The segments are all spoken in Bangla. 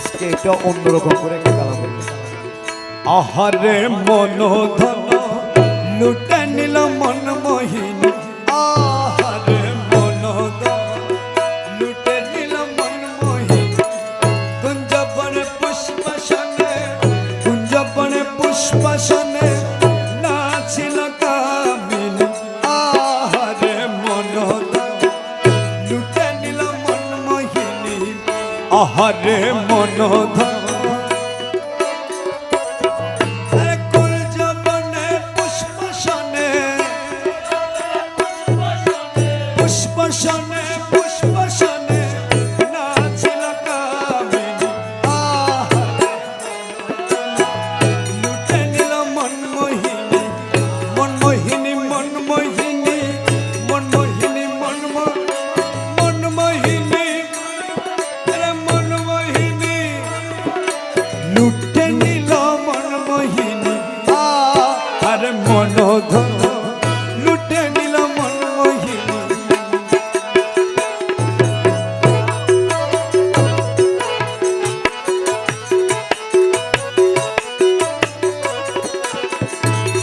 আজকে এটা অন্যরকম করে একটা গালা বলবো। আহারে মনোধন লুটে নিল মন মোহিনী, আহারে মনোধন লুটে নিল মন মোহিনী। কুঞ্জবনে পুষ্পসনে, কুঞ্জবনে পুষ্পসনে নাচিল কামিনী, আহারে মনোধন লুটে নিল মন মোহিনী, আহারে মনোধন। পুষ্পসনে পুষ্পসনে নাচিল কামিনী, লুটে নিল মন মোহিনী, মন মোহিনী মন মোহিনী মন মোহিনী মন মোহিনী মন মোহিনী লুটে নিল মন মোহিনী, আরে মনোধন লুটে নিল মন মোহিনী।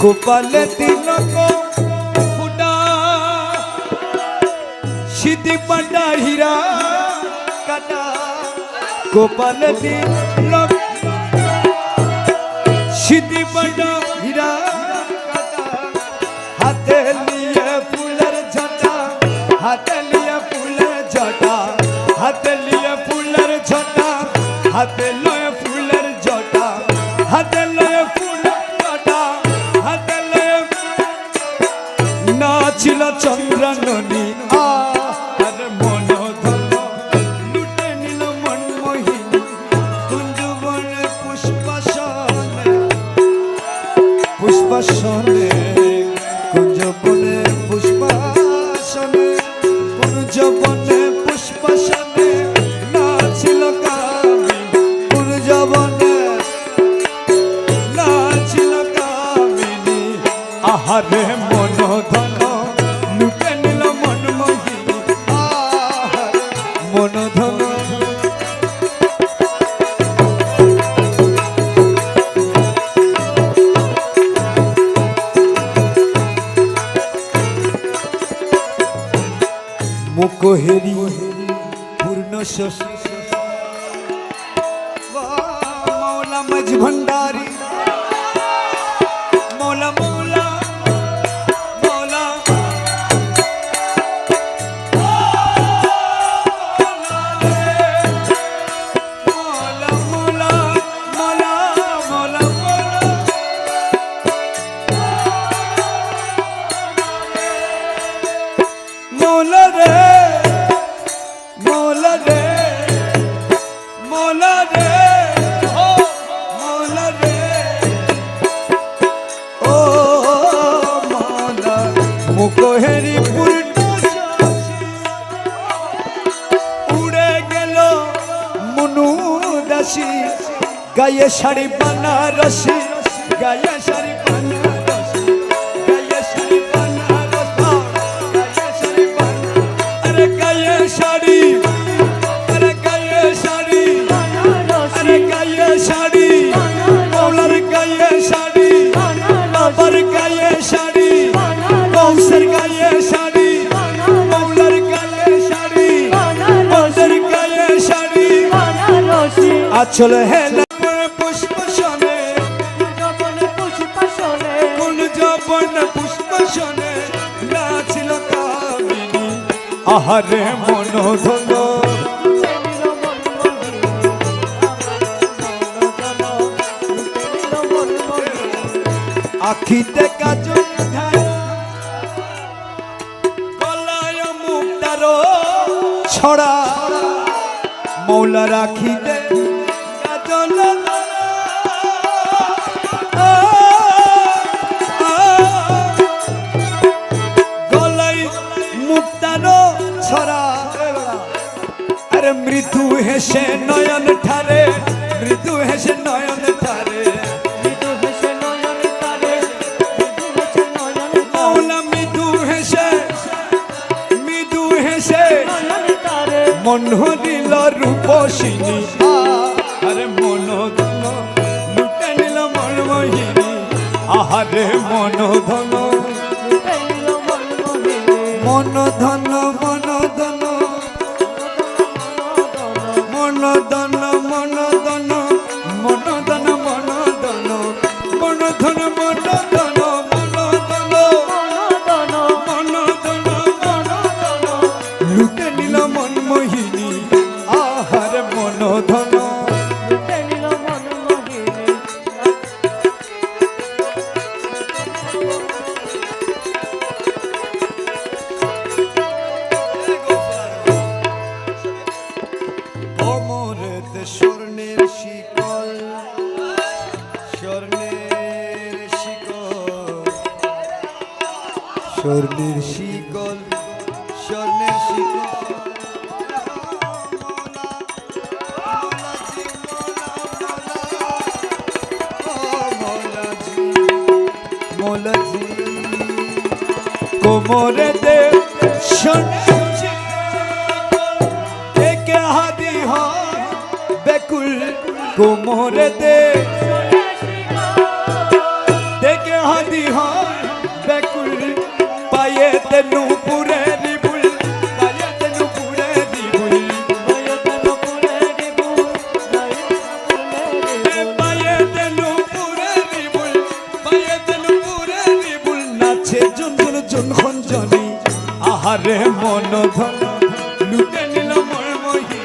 গোপালে তিলক ফুটা সিদ্ধি পাটা হীরা কাটা, গোপালে তিলক সিদ্ধি পাটা হীরা কাটা, হাতে লিয়ে ফুলের ঝটা, হাতে লিয়ে ফুলের ঝটা, হাতে লিয়ে ফুলের ঝটা, হাতে লয়ে ফুলের ঝটা, হাতে লয়ে ফুলের ঝটা, হাতে লয়ে নাচিল চন্দ্রাননী, আরে মনোধন লুটে নিল মন মোহিনী। কুঞ্জবনে পুষ্পসনে, পুষ্পসনে কুঞ্জবনে পুষ্পসনে, কুঞ্জবনে পুষ্পসনে নাচিল কামিনী, কুঞ্জবনে নাচিল কামিনী, আহারে মনোধন লুটে নিল মন মোহিনী, আহারে মনোধন। মুকহেরি পূর্ণ শশী মৌলা মজ ভণ্ডারী, মৌলা মৌলা মৌলা মৌলা মৌলা মৌলা মৌলা মৌলা রে মৌলা রে মৌলা রে ও মৌলা রে, ও মৌলা। মুকহেরি পূর্ণ শশী উড়ে গেল মনু দাসী, গায়ে শাড়ি বানারসি, গায়ে শাড়ি বানারসি, গায়ে শাড়ি বানারসি, গায়ে শাড়ি বানারসি, আরে গায়ে শাড়ি, আরে গায়ে শাড়ি, আরে গায়ে শাড়ি, মৌলার গায়ে শাড়ি, বাবার গায়ে শাড়ি, কৌশের গায়ে শাড়ি, মৌলার গায়ে শাড়ি, বাবার গায়ে শাড়ি, আচল হে পুষ্পসনে, কুঞ্জবনে পুষ্পসনে নাচিল কামিনী, আহারে মনোধন আখিতে কাজল ধারা, গলায় মুক্তার ছড়া, মৌলা রাখিতে কাজল গলায় মুক্তার ছড়া, আরে মৃদু হেসে নয়ন ঠারে, মৃদু হেসে নয়ন ঠারে, মন দিল রূপসিনী, আরে স্বর্ণের শিকল স্বর্ণের শিকল স্বর্ণের শিকল স্বর্ণের শিকল মৌলাজি কোমরে দে একে হাদি হয় বেকুল কোমরে দে দেখে হাদি হয় বেকুল পায়ে তেনু পুরে রিবুল পায়ে তেনু পুরে রিবুল পায়ে তেনু পুরে রিবুল পায়ে তেনু পুরে রিবুল পায়ে তেনু পুরে রিবুল নাচে জুনজুন জুনখন জনি আহারে মন ধন লুটে নিল মন মহি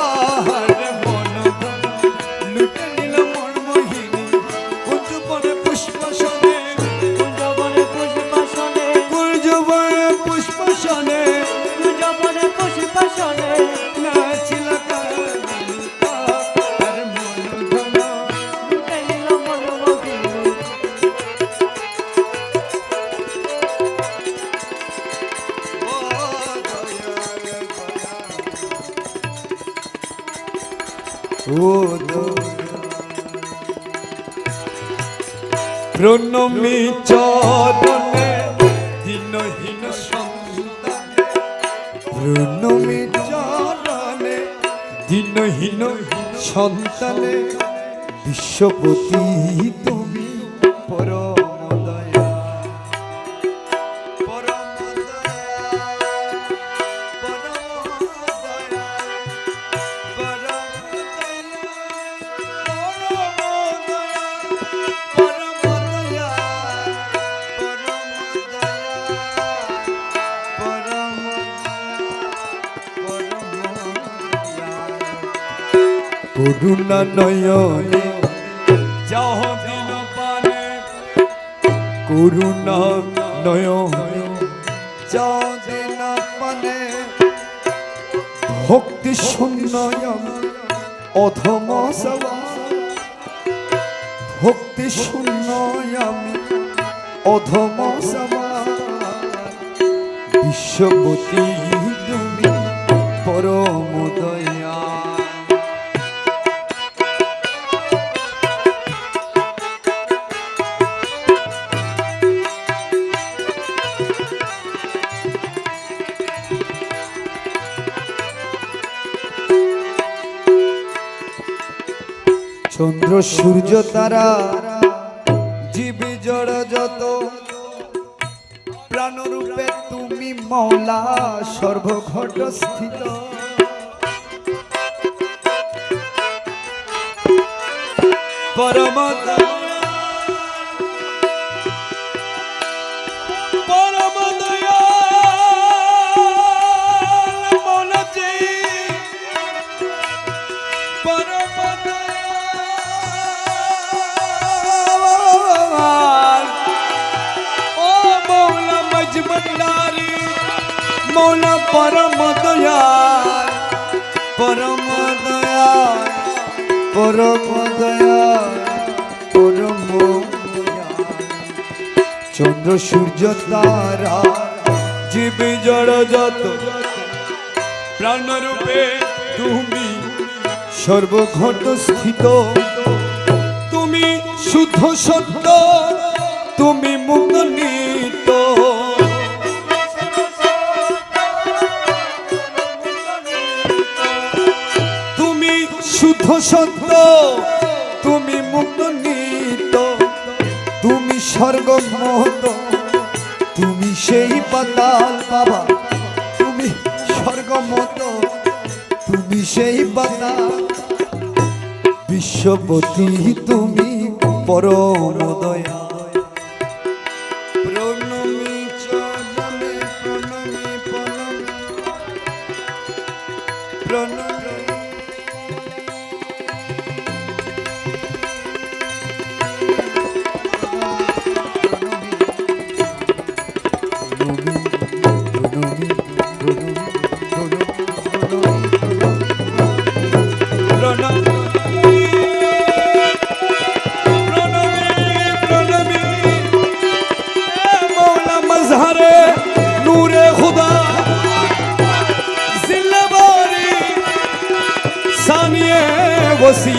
আহারে মন ধন লুটে নিল মন মোহিনী কুঞ্জবনে পুষ্প শোনে কুঞ্জবনে পুষ্প শোনে কুঞ্জবনে পুষ্প শোনে কুঞ্জবনে পুষ্প শোনে নাচিল আর মন ধন লুটে নিল মন মোহিনী ও প্রণমী চরণে দিনহীন সন্তানে প্রণমী চরণে দিনহীন সন্তানে বিশ্বপতি তুমি পরম দয়া পরম দয়া করুণা নয়নে যাহ দিন পানে করুণা নয়নে যাহ দিন পানে ভক্তি শূন্যয়ম অধম সবা ভক্তি শূন্যয়ামি অধম সবা বিশ্বপতি তুমি পরম দয়া চন্দ্র সূর্য তারা জীবী জড় যত প্রাণরূপে তুমি মৌলা সর্বঘট স্থিত পরম পরম দয়া মৌলাজি পরম भंडारी मौला परम दयाल परम दयाल परम दयाल परम दयाल चंद्र सूर्य तारा जीव जड़ जत प्राण रूपे तुमी सर्वघट स्थित तुमी शुद्ध सत्य तुमी मुक्त नित शुद्ध सत्य तुमी मुक्त नित तुमी स्वर्ग महत तुमी सेई पाताल बाबा तुमी स्वर्ग मत तुमी सेई पाताल विश्वपति तुमी परम दया प्रणमी चरणे प्रणमी प्रणमी प्रणमी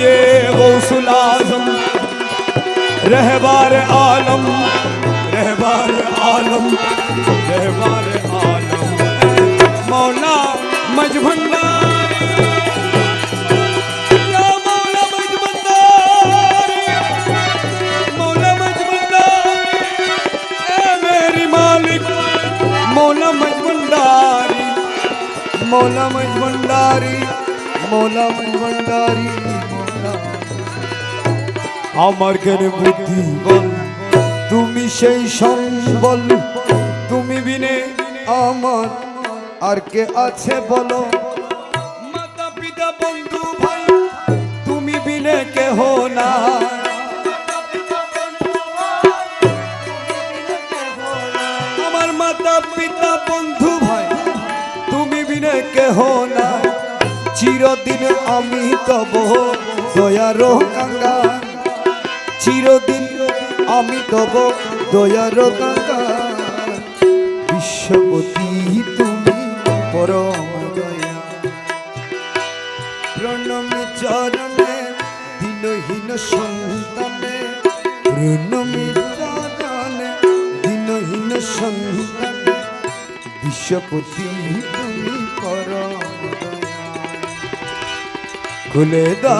ये गौसुल आजम रहबार आलम रहबार आलम रहबार आलम मौला मजभंडार या मौला मजभंडार मौला मजभंडार ए मेरी मालिक मौला मजभंडारी मौला मजभंडारी मौला मजभंडारी আমার জ্ঞানে বুদ্ধি বল তুমি সেই সম্বল তুমি বিনে আমার আর কে আছে বলো মাতা পিতা বন্ধু ভাই তুমি বিনে কেহ না আমার মাতা পিতা বন্ধু ভাই তুমি বিনে কেহ না চিরদিন আমি তব দয়ার গঙ্গা চিরদিন আমি তব দয়ার গঙ্গা বিশ্বপতি তুমি পরম দয়া প্রণমী চরণে দিনহীন সন্তানে প্রণমী চরণে দিনহীন সন্তানে বিশ্বপতি তুমি পরম খুলে দা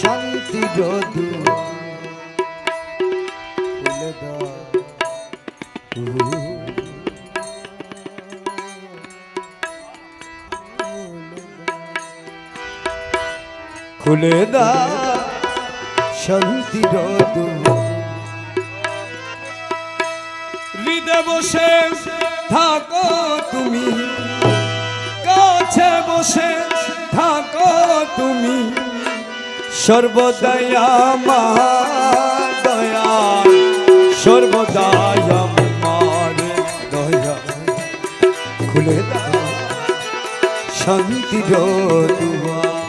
শান্তি যদু খুলে দা খুলে দা শান্তি যদু হৃদয় বসে থাকো তুমি কাছে বসে থাকো তুমি সর্বদাই আমার দয়া সর্বদাই আমার দয়া খুলে দাও শান্তির দুয়ার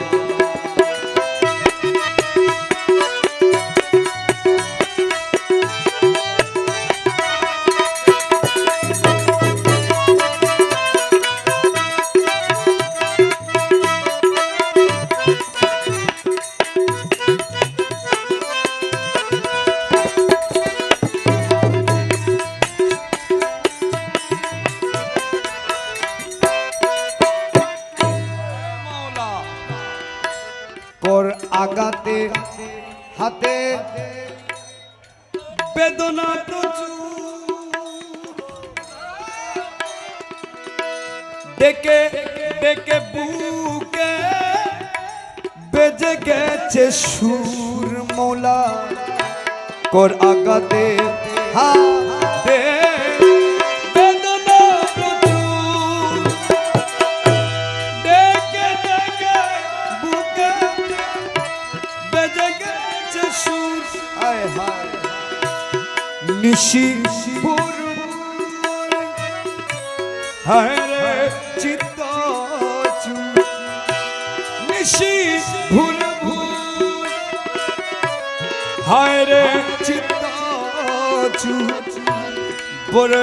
আগাতে হাতে বেদনা ডেকে ডেকে বুকে বেজে গেছে সুর মৌলা কর আগাতে হাতে নিশি ভোর হায় রে চিত্ত নিশি ভোর হায় রে চিত্ত বড়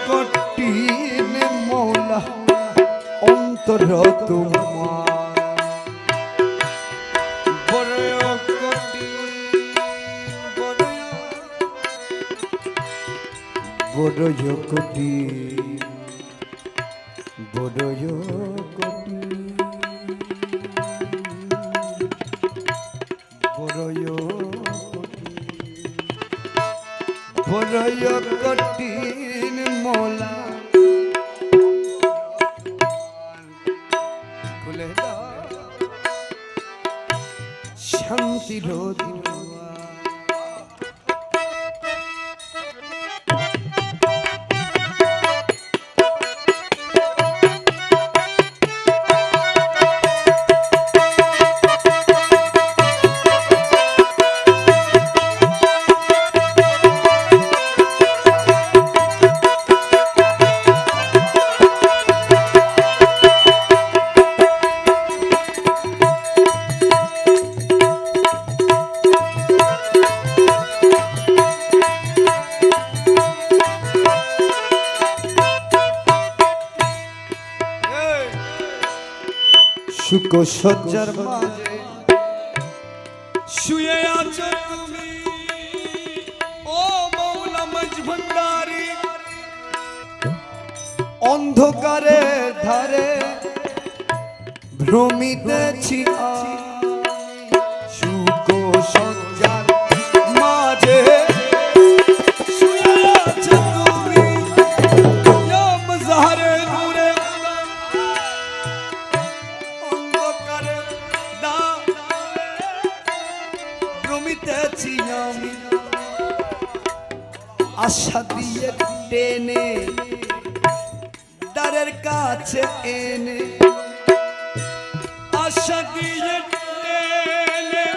কঠিন মৌলা অন্তর তোমার বড় কোটি বড় কোটি বড় কঠিন মোলা খুলে দাও শান্তির সুখ সজ্জার মাঝে শুয়ে আছো তুমি ও মৌলা মজভন্ডারি অন্ধকারে ধারে ভ্রমিতেছি সুখ সজ্জার মাঝে শুয়ে আছো তুমি ইয়া মজহারে নূরে অন্ধকারে ভ্রমিতেছি আমি আশা দিয়ে টেনে দ্বারের কাছে এনে আশা দিয়ে টেনে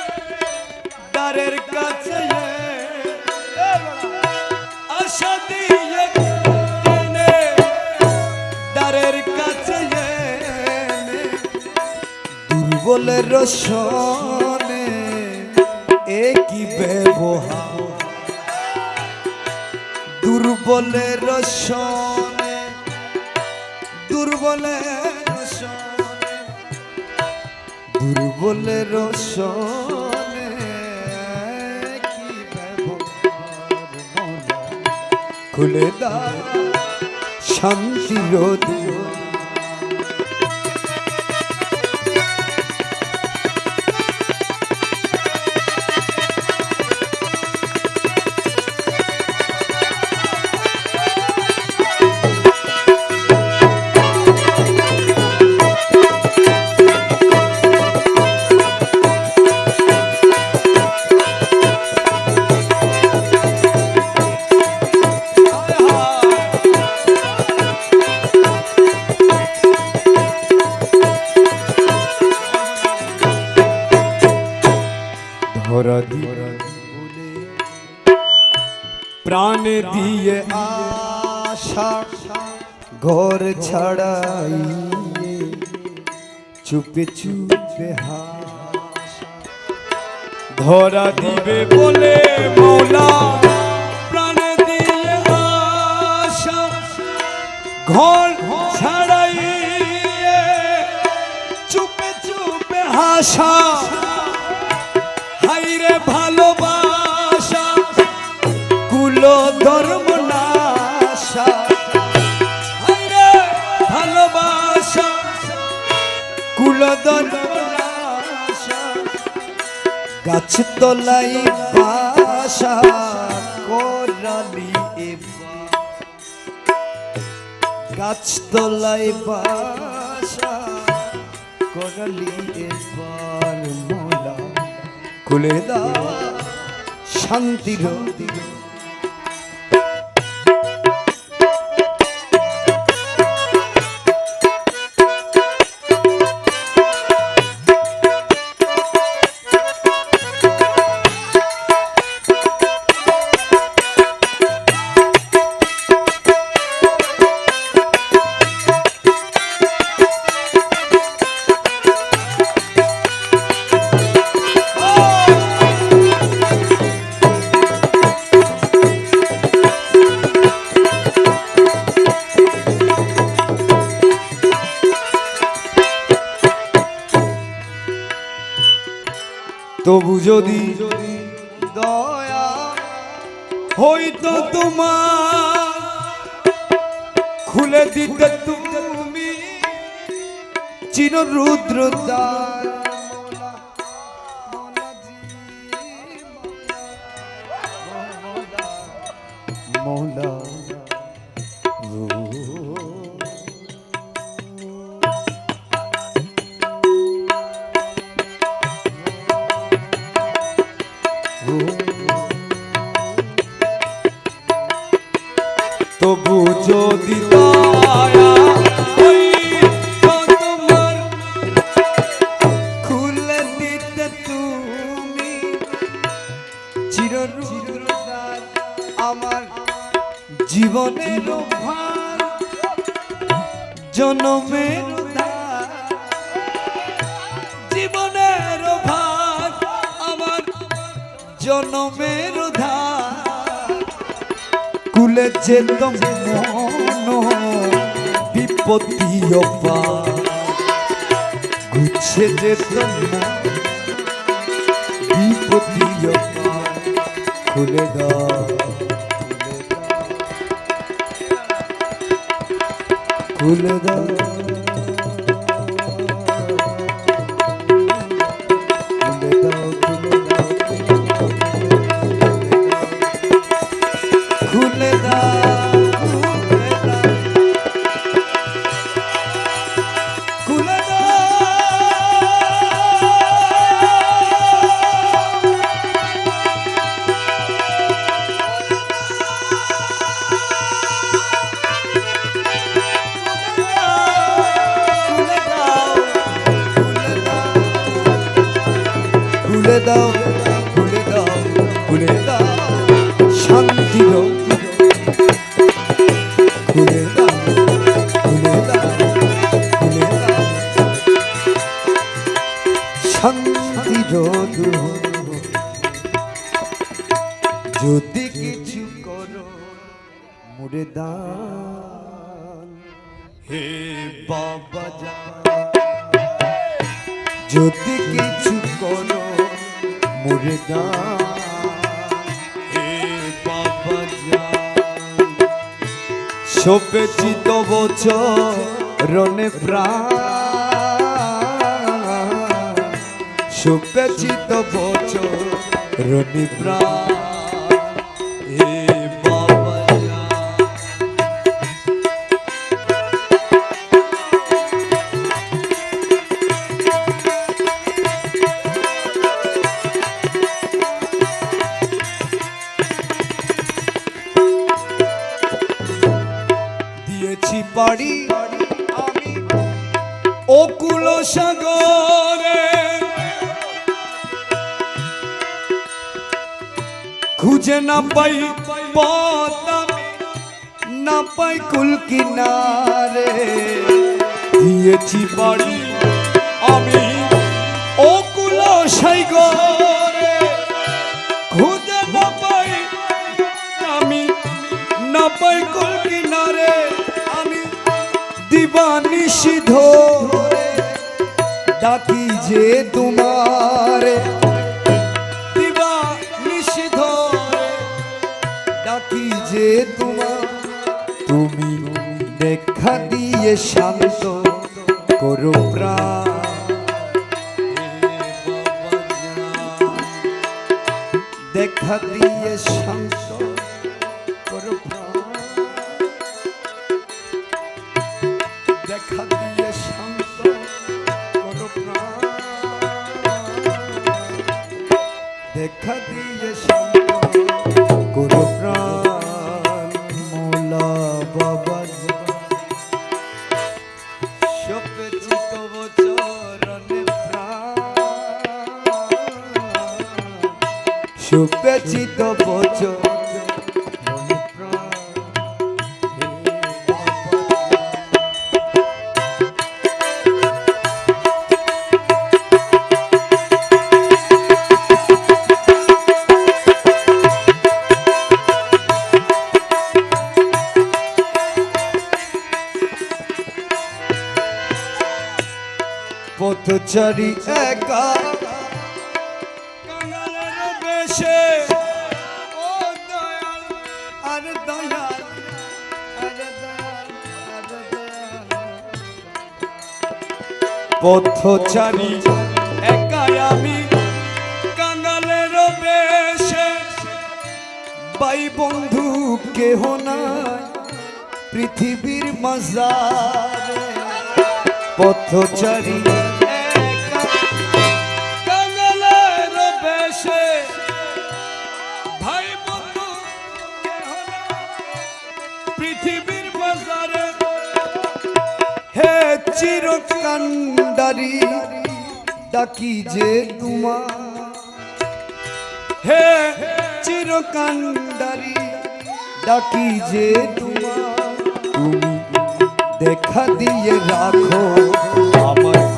দ্বারের কাছে আশা দিয়ে টেনে দ্বারের কাছে এনে দুর্বলের রসনে একই ব্যবহার দুর্বলের রসনে দুর্বলের রসনে দুর্বলের রসনে কি ব্যবহার মনা খুলে দাও শান্তির দিও প্রাণ দিয়ে আশা ঘর ছাড়াই চুপে চুপে ধরা দিবে বলে মৌলা প্রাণ দিয়ে আশা ঘর ছাড়াই চুপে চুপে হাসা হাইরে ভালোবাসা কুল ধর্ম নাশা হাইরে ভালোবাসা কুল ধর্ম নাশা গাছ তলাই বাসা করালি গাছ তলাই বাসা করালি এবার মোলা খুলে দাও শান্তির দিও তবু যদি দয়া হইতো তোমার খুলে দিতে তুমি চির রুদ্র দ্বার মৌলা তবু যদি দয়া হইতো তোমার খুলে দিতে তুমি চির রুদ্র দ্বার আমার জীবনের ভার জনমের ধার জীবনের ভার আমার জনমের ধার কুলে যেত মন বিপত্তি গুছে যেত প্রতিও খুলে দাও খুলে দাও খুলে দাও খুলে দাও খুলে দাও খুলে দাও শান্তি খুলে দাও খুলে দাও খুলে দাও শান্তি যদি কিছু করো মুরে দান হে বাবা জান যদি কিছু করো মুরে দান হে বাবা জান শোপেছি তো বচরণে প্রাণ শোপেছি তো বচরণে প্রাণ হে বাবা জান পারি আমি অকুল সাগরে খুঁজে না পাই পথ না পাই কুল কিনারে দিয়েছি পারি আমি অকুল সাগরে খুঁজে না পাই আমি না পাই কুল কিনারে দিবানিশি ধরে ডাকি যে তোমারে দিবানিশি ধরে ডাকি যে তোমার তুমি দেখা দিয়ে শান্ত করো প্রাণ দেখা দিয়ে শান্ত করো প্রাণ দেখা দিয়ে শান্ত করো প্রাণ দেখা দিয়ে শান্ত করো প্রাণ মোলা বাবা শোপেছি তো বচরণে প্রাণ শোপেছি তো বচরণে পথচারী একা কাঙালের বেশে ও দয়াল আর দয়াল আর দয়াল আর দয়াল পথচারী একা আমি কাঙালের বেশে ভাই বন্ধু কেহ নাই পৃথিবীর মাঝারে পথচারী কাঙালের বেশে ভাই বন্ধু পৃথিবীর বাজারে হে চিরকান্ডারি ডাকি যে তোমার হে চিরকান্ডারি ডাকি যে তোমার তুমি দেখা দিয়ে রাখো আমার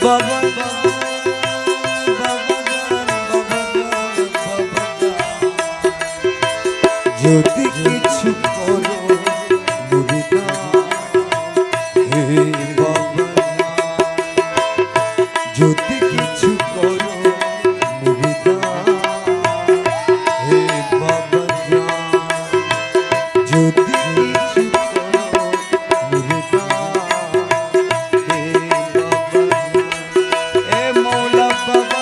বাবা যদি কিছু করো মুরিদা হে বাবা যদি কিছু করো মুরিদা হে বাবা যদি কিছু করো মুরিদা হে বাবা এ মৌলা বাবা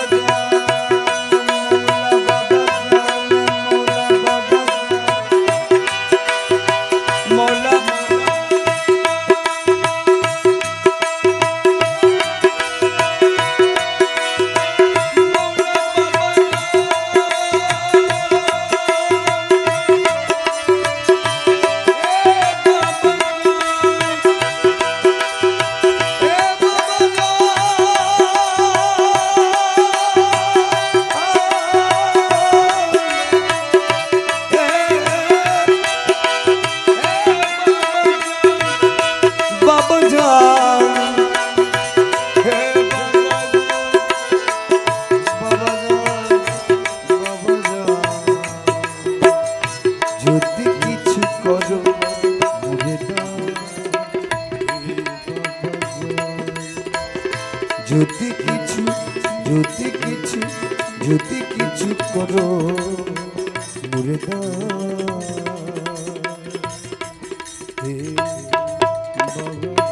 যদি কিছু করো মুরিদা যদি কিছু যদি কিছু যদি কিছু করো মুরিদা হে বাবা